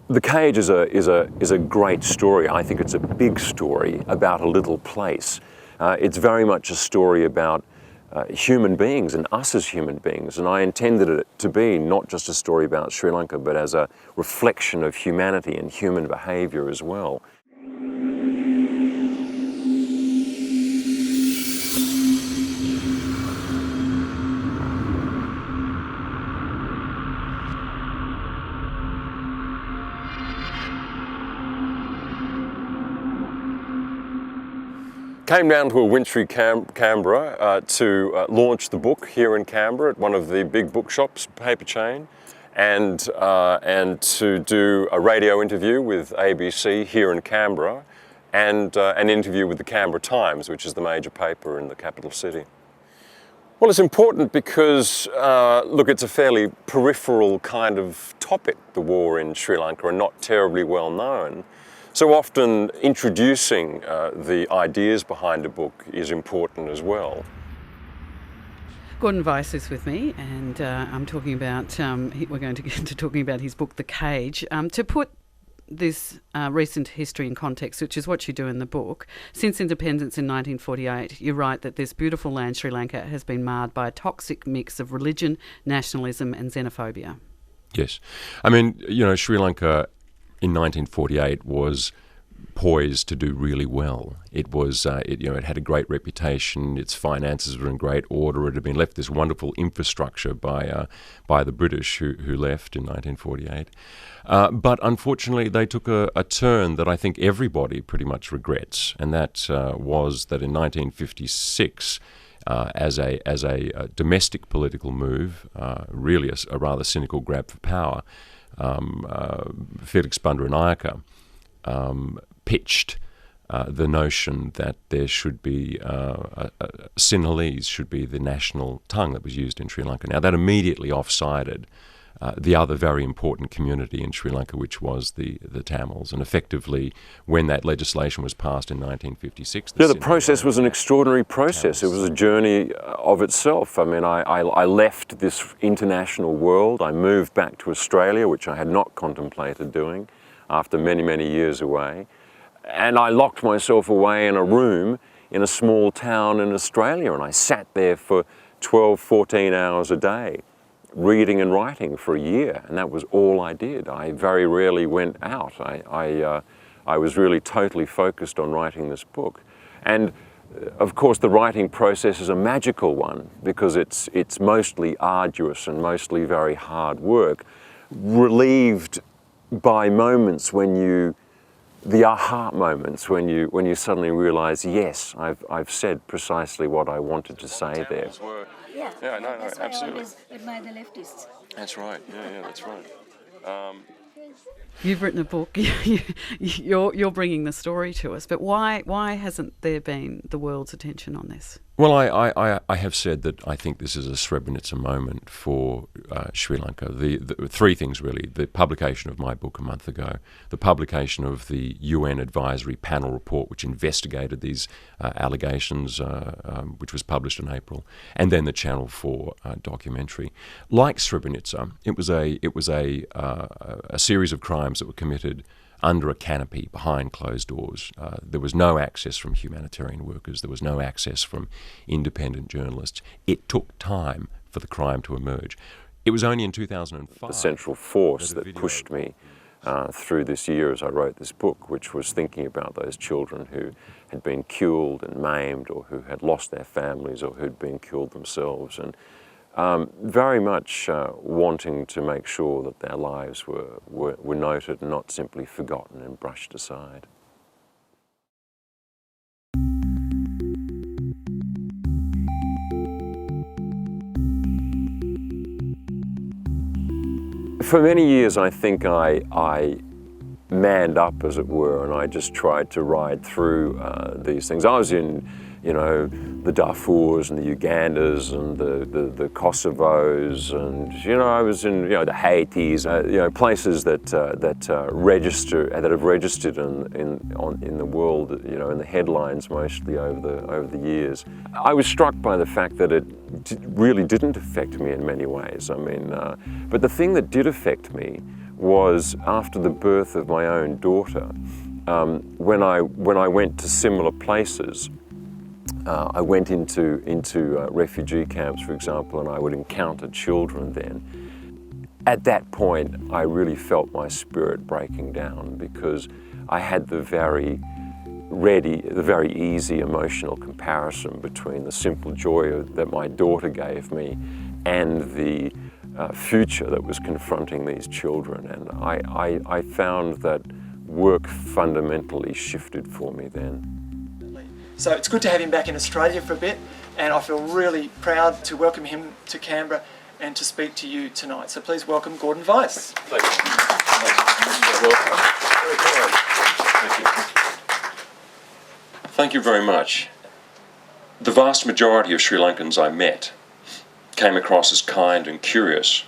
The Cage is a great story. I think it's a big story about a little place. It's very much a story about human beings and us as human beings, and I intended it to be not just a story about Sri Lanka, but as a reflection of humanity and human behaviour as well. Came down to a wintry Canberra to launch the book here in Canberra at one of the big bookshops, Paperchain, and to do a radio interview with ABC here in Canberra, and an interview with the Canberra Times, which is the major paper in the capital city. Well, it's important because, look, it's a fairly peripheral kind of topic, the war in Sri Lanka, and not terribly well known. So often introducing the ideas behind a book is important as well. Gordon Weiss is with me, and I'm talking about, we're going to get into talking about his book, The Cage. To put this recent history in context, which is what you do in the book, since independence in 1948, you write that this beautiful land, Sri Lanka, has been marred by a toxic mix of religion, nationalism and xenophobia. Yes. I mean, you know, Sri Lanka in 1948 was poised to do really well. It was, it had a great reputation. Its finances were in great order. It had been left this wonderful infrastructure by the British who left in 1948. But unfortunately, they took a turn that I think everybody pretty much regrets, and that was that in 1956. As a domestic political move, really a rather cynical grab for power, Felix Bandaranaike pitched the notion that there should be Sinhalese should be the national tongue that was used in Sri Lanka. Now that immediately offsided the other very important community in Sri Lanka, which was the Tamils. And effectively, when that legislation was passed in 1956... the process was an extraordinary process. It was a journey of itself. I mean, I left this international world. I moved back to Australia, which I had not contemplated doing after many, many years away. And I locked myself away in a room in a small town in Australia, and I sat there for 12, 14 hours a day, reading and writing for a year, and that was all I did. I very rarely went out. I was really totally focused on writing this book. And of course the writing process is a magical one because it's mostly arduous and mostly very hard work, relieved by moments when the aha moments when you suddenly realise, yes, I've said precisely what I wanted to say there. Yeah, no, that's absolutely. why I always admire the leftists. That's right. Yeah, that's right. You've written a book. You're bringing the story to us, but why hasn't there been the world's attention on this? Well, I have said that I think this is a Srebrenica moment for Sri Lanka. The three things, really. The publication of my book a month ago, the publication of the UN Advisory Panel report, which investigated these allegations, which was published in April, and then the Channel 4 documentary. Like Srebrenica, it was a series of crimes that were committed under a canopy, behind closed doors. There was no access from humanitarian workers. There was no access from independent journalists. It took time for the crime to emerge. It was only in 2005... The central force that pushed me through this year as I wrote this book, which was thinking about those children who had been killed and maimed, or who had lost their families, or who'd been killed themselves, and very much wanting to make sure that their lives were noted and not simply forgotten and brushed aside. For many years I think I manned up, as it were, and I just tried to ride through these things. I was in, the Darfurs and the Ugandas and the Kosovos, and I was in the Haitis, places that have registered in the world, in the headlines mostly over the years. I was struck by the fact that it really didn't affect me in many ways. I mean, but the thing that did affect me was after the birth of my own daughter. When I went to similar places, I went into refugee camps, for example, and I would encounter children then. At that point, I really felt my spirit breaking down, because I had the very easy emotional comparison between the simple joy that my daughter gave me and the future that was confronting these children. And I found that work fundamentally shifted for me then. So it's good to have him back in Australia for a bit, and I feel really proud to welcome him to Canberra and to speak to you tonight. So please welcome Gordon Weiss. Thank you. Welcome. Very kind. Thank you. Thank you very much. The vast majority of Sri Lankans I met came across as kind and curious,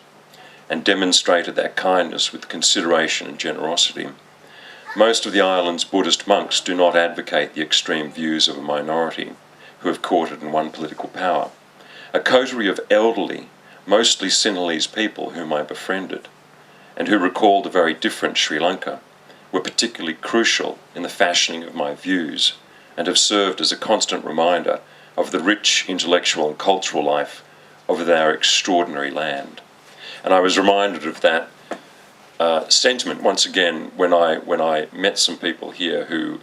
and demonstrated that kindness with consideration and generosity. Most of the island's Buddhist monks do not advocate the extreme views of a minority who have courted and won political power. A coterie of elderly, mostly Sinhalese people whom I befriended, and who recalled a very different Sri Lanka, were particularly crucial in the fashioning of my views, and have served as a constant reminder of the rich intellectual and cultural life of our extraordinary land. And I was reminded of that sentiment once again when I met some people here who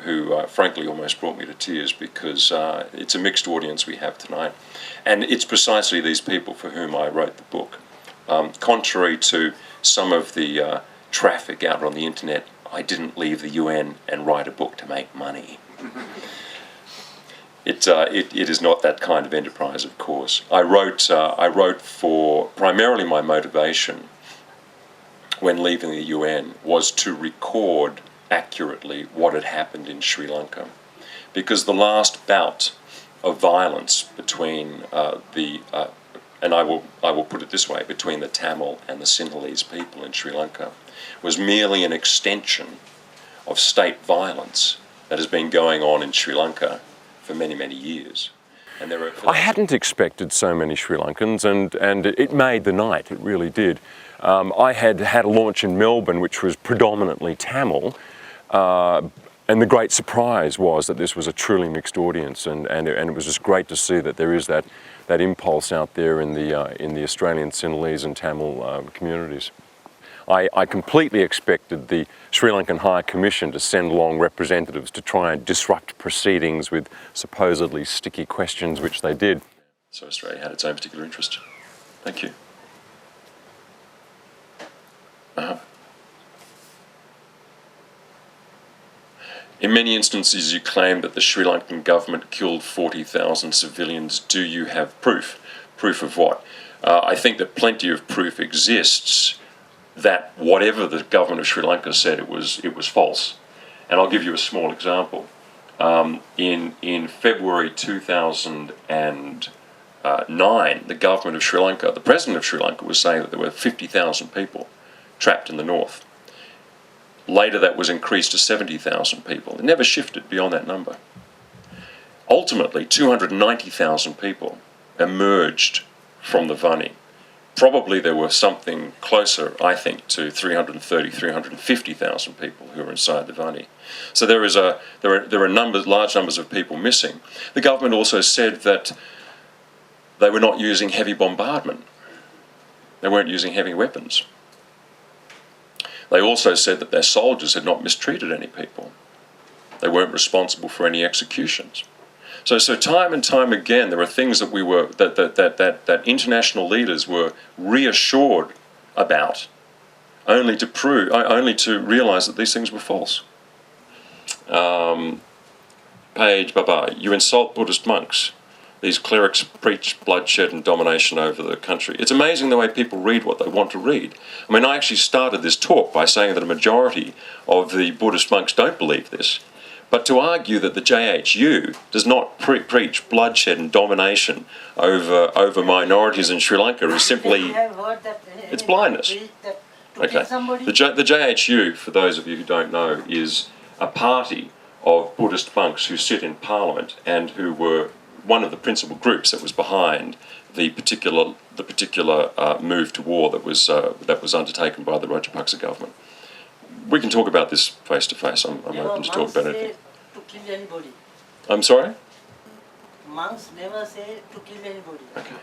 frankly almost brought me to tears, because it's a mixed audience we have tonight, and it's precisely these people for whom I wrote the book. Contrary to some of the traffic out on the internet, I didn't leave the UN and write a book to make money. It is not that kind of enterprise, of course. I wrote for primarily my motivation when leaving the UN was to record accurately what had happened in Sri Lanka, because the last bout of violence between and I will put it this way, between the Tamil and the Sinhalese people in Sri Lanka, was merely an extension of state violence that has been going on in Sri Lanka for many, many years. And I hadn't expected so many Sri Lankans, and it made the night, it really did. I had a launch in Melbourne which was predominantly Tamil, and the great surprise was that this was a truly mixed audience, and it was just great to see that there is that impulse out there in the Australian Sinhalese and Tamil communities. I completely expected the Sri Lankan High Commission to send along representatives to try and disrupt proceedings with supposedly sticky questions, which they did. So Australia had its own particular interest. Thank you. In many instances you claim that the Sri Lankan government killed 40,000 civilians. Do you have proof? Proof of what? I think that plenty of proof exists that whatever the government of Sri Lanka said, it was false. And I'll give you a small example. In February 2009, the government of Sri Lanka, the president of Sri Lanka, was saying that there were 50,000 people trapped in the north. Later that was increased to 70,000 people. It never shifted beyond that number. Ultimately, 290,000 people emerged from the Vani. Probably there were something closer, I think, to 330,000, 350,000 people who were inside the Vani. So there are large numbers of people missing. The government also said that they were not using heavy bombardment. They weren't using heavy weapons. They also said that their soldiers had not mistreated any people. They weren't responsible for any executions. So time and time again, there are things that that international leaders were reassured about, only to realise that these things were false. Page Baba, you insult Buddhist monks. These clerics preach bloodshed and domination over the country. It's amazing the way people read what they want to read. I mean, I actually started this talk by saying that a majority of the Buddhist monks don't believe this. But to argue that the JHU does not preach bloodshed and domination over minorities in Sri Lanka is simply, it's blindness. Okay. The JHU, for those of you who don't know, is a party of Buddhist monks who sit in Parliament and who were one of the principal groups that was behind the particular move to war that was undertaken by the Rajapaksa government. We can talk about this face to face. I'm open to talk about anything. To kill anybody. I'm sorry? Monks never say to kill anybody. Okay.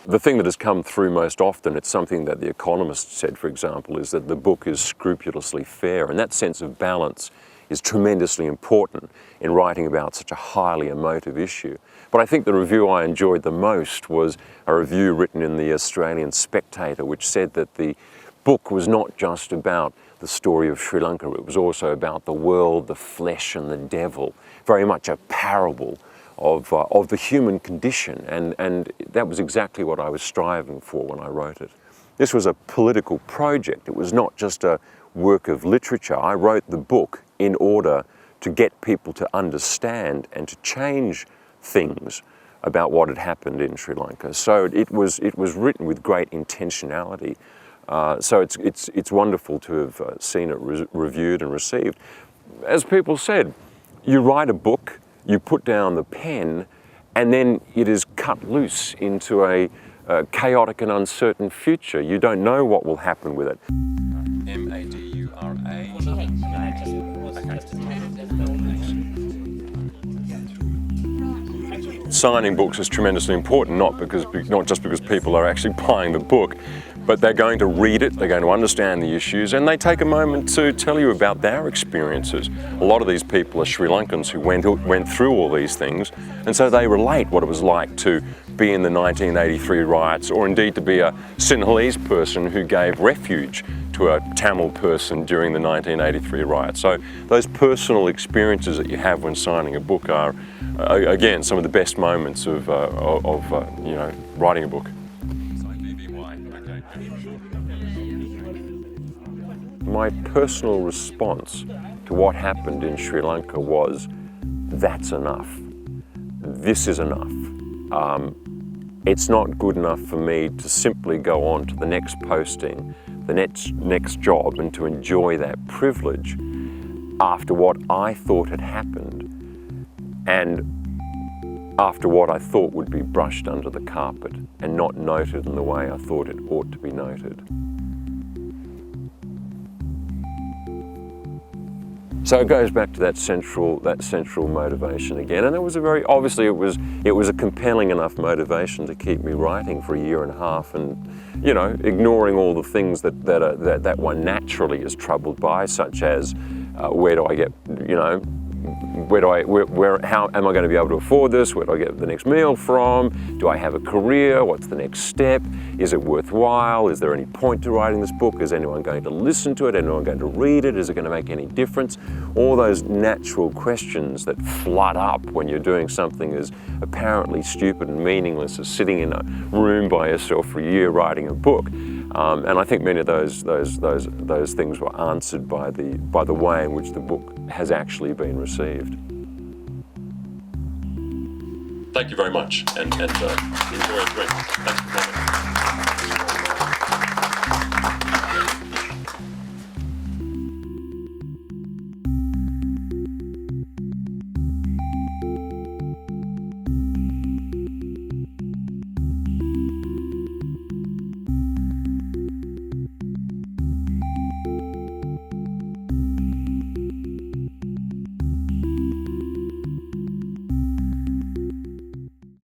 The thing that has come through most often, it's something that The Economist said, for example, is that the book is scrupulously fair, and that sense of balance is tremendously important in writing about such a highly emotive issue. But I think the review I enjoyed the most was a review written in the Australian Spectator, which said that the book was not just about the story of Sri Lanka, it was also about the world, the flesh and the devil, very much a parable of the human condition, and that was exactly what I was striving for when I wrote it. This was a political project. It was not just a work of literature. I wrote the book in order to get people to understand and to change things about what had happened in Sri Lanka. So it was written with great intentionality. So it's wonderful to have seen it reviewed and received. As people said, you write a book, you put down the pen, and then it is cut loose into a chaotic and uncertain future. You don't know what will happen with it. M-A-D-U-R-A. Signing books is tremendously important, not just because people are actually buying the book, but they're going to read it, they're going to understand the issues, and they take a moment to tell you about their experiences. A lot of these people are Sri Lankans who went through all these things, and so they relate what it was like to be in the 1983 riots, or indeed to be a Sinhalese person who gave refuge to a Tamil person during the 1983 riots. So those personal experiences that you have when signing a book are, again, some of the best moments of writing a book. My personal response to what happened in Sri Lanka was, that's enough. This is enough. It's not good enough for me to simply go on to the next posting, the next job, and to enjoy that privilege after what I thought had happened and after what I thought would be brushed under the carpet and not noted in the way I thought it ought to be noted. So it goes back to that central motivation again, and it was obviously it was a compelling enough motivation to keep me writing for a year and a half, and ignoring all the things that one naturally is troubled by, such as where do I get how am I going to be able to afford this? Where do I get the next meal from? Do I have a career? What's the next step? Is it worthwhile? Is there any point to writing this book? Is anyone going to listen to it? Anyone going to read it? Is it going to make any difference? All those natural questions that flood up when you're doing something as apparently stupid and meaningless as sitting in a room by yourself for a year writing a book. And I think many of those things were answered by the way in which the book has actually been received. Thank you very much, and enjoy a drink. Thanks for coming.